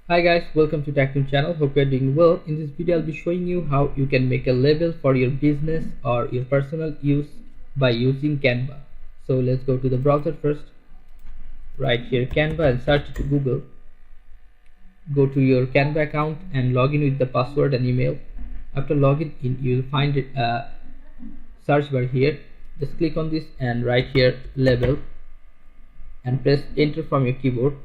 Hi guys, welcome to TechToon channel. Hope you're doing well. In this video, I'll be showing you how you can make a label for your business or your personal use by using Canva. So let's go to the browser first. Right here Canva and search to Google. Go to your Canva account and log in with the password and email. After logging in, you will find it search bar here. Just click on this and write here Lebel and press enter from your keyboard.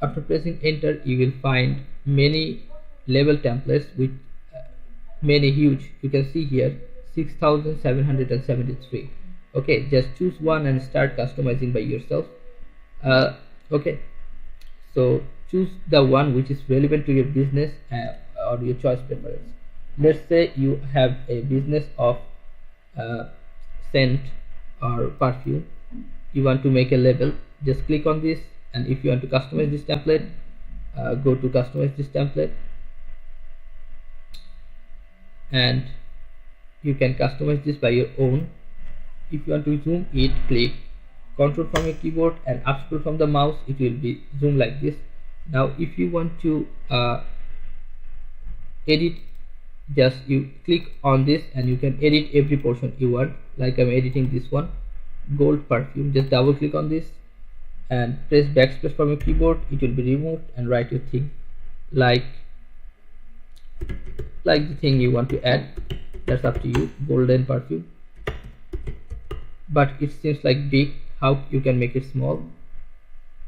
After pressing enter, you will find many label templates with many huge. You can see here 6773. Okay, just choose one and start customizing by yourself. Okay, so choose the one which is relevant to your business or your choice preference. Let's say you have a business of uh, scent or perfume. You want to make a label. Just click on this, and if you want to customize this template, go to customize this template, and you can customize this by your own. If you want to zoom it, click Ctrl from your keyboard and up scroll from the mouse, it will be zoom like this. Now if you want to edit, just you click on this and you can edit every portion you want. Like I'm editing this one, gold perfume. Just double click on this and press backspace from your keyboard. It will be removed, and write your thing like the thing you want to add. That's up to you. Golden perfume, but it seems like big. How you can make it small?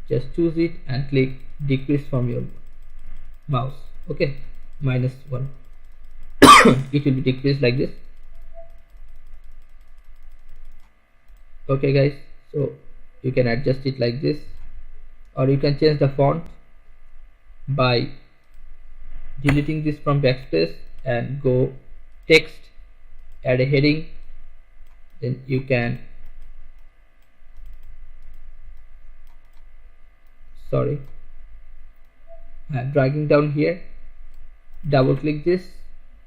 Just choose it and click decrease from your mouse. Okay, -1. It will be decreased like this. Okay guys, so you can adjust it like this, or you can change the font by deleting this from backspace and go text, add a heading, then you can dragging down here, double click this,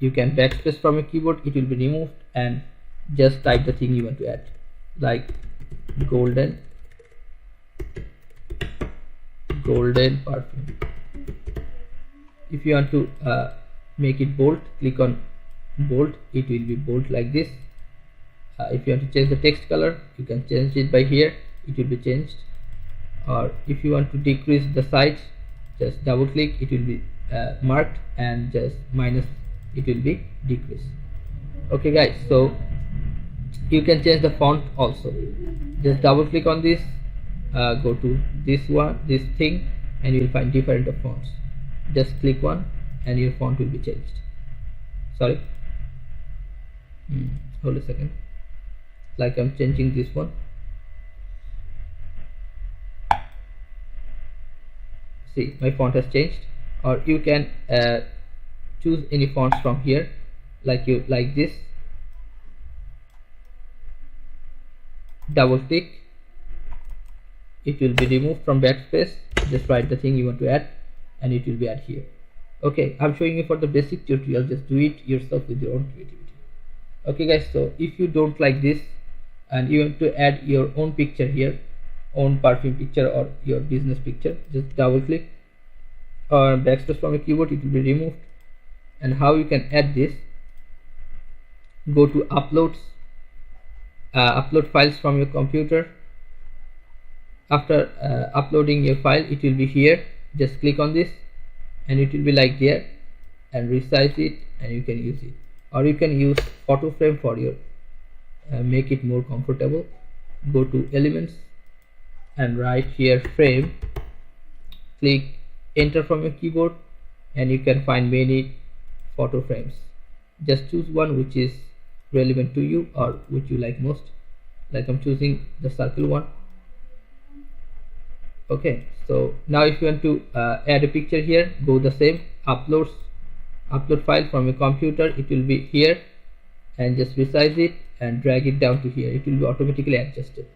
you can backspace from your keyboard, it will be removed, and just type the thing you want to add, like golden perfume. If you want to make it bold, click on bold, it will be bold like this. If you want to change the text color, you can change it by here, it will be changed. Or if you want to decrease the size, just double click, it will be marked, and just minus, it will be decreased. Okay guys, so you can change the font also. Just double click on this, go to this thing, and you will find different of fonts. Just click one and your font will be changed. Sorry, hold a second. Like I'm changing this one. See, my font has changed. Or you can choose any fonts from here, like this. Double click, it will be removed from backspace. Just write the thing you want to add, and it will be add here. Okay, I'm showing you for the basic tutorial. Just do it yourself with your own creativity. Okay guys, so if you don't like this and you want to add your own picture here, own perfume picture or your business picture, just double click or backspace from your keyboard, it will be removed. And how you can add this, go to uploads, upload files from your computer. After uploading your file, it will be here. Just click on this and it will be like there, and resize it, and you can use it. Or you can use photo frame for your make it more comfortable. Go to elements and write here frame, click enter from your keyboard, and you can find many photo frames. Just choose one which is relevant to you or which you like most. Like I'm choosing the circle one. Okay, so now if you want to add a picture here, go the same, upload file from your computer, it will be here, and just resize it and drag it down to here. It will be automatically adjusted.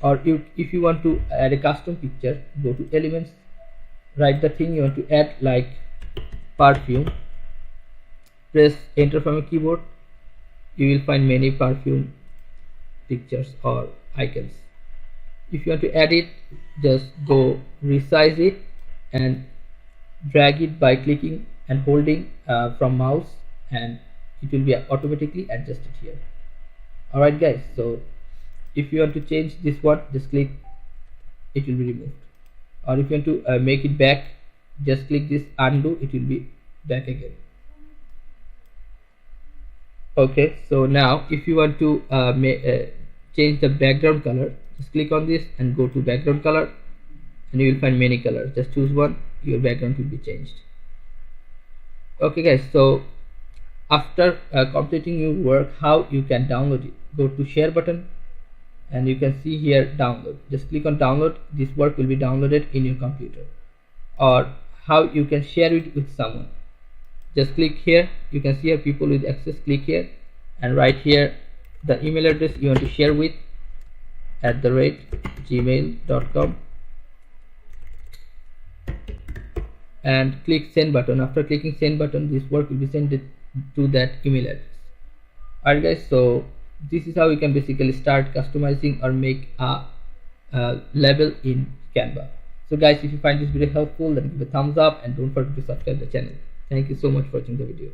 Or if you want to add a custom picture, go to elements, write the thing you want to add, like perfume, press enter from your keyboard, you will find many perfume pictures or icons. If you want to add it, just go resize it and drag it by clicking and holding from mouse, and it will be automatically adjusted here. Alright guys, so if you want to change this one, just click, it will be removed. Or if you want to make it back, just click this undo, it will be back again. Okay, so now if you want to change the background color, just click on this and go to background color, and you will find many colors. Just choose one, your background will be changed. Okay guys, so after completing your work, how you can download it, go to share button and you can see here download. Just click on download, this work will be downloaded in your computer. Or how you can share it with someone, just click here, you can see here people with access, click here and write here the email address you want to share with, @gmail.com, and click send button. After clicking send button, this work will be sent to that email address. Alright guys, so this is how you can basically start customizing or make a label in Canva. So guys, if you find this video helpful, then give a thumbs up and don't forget to subscribe the channel. Thank you so much for watching the video.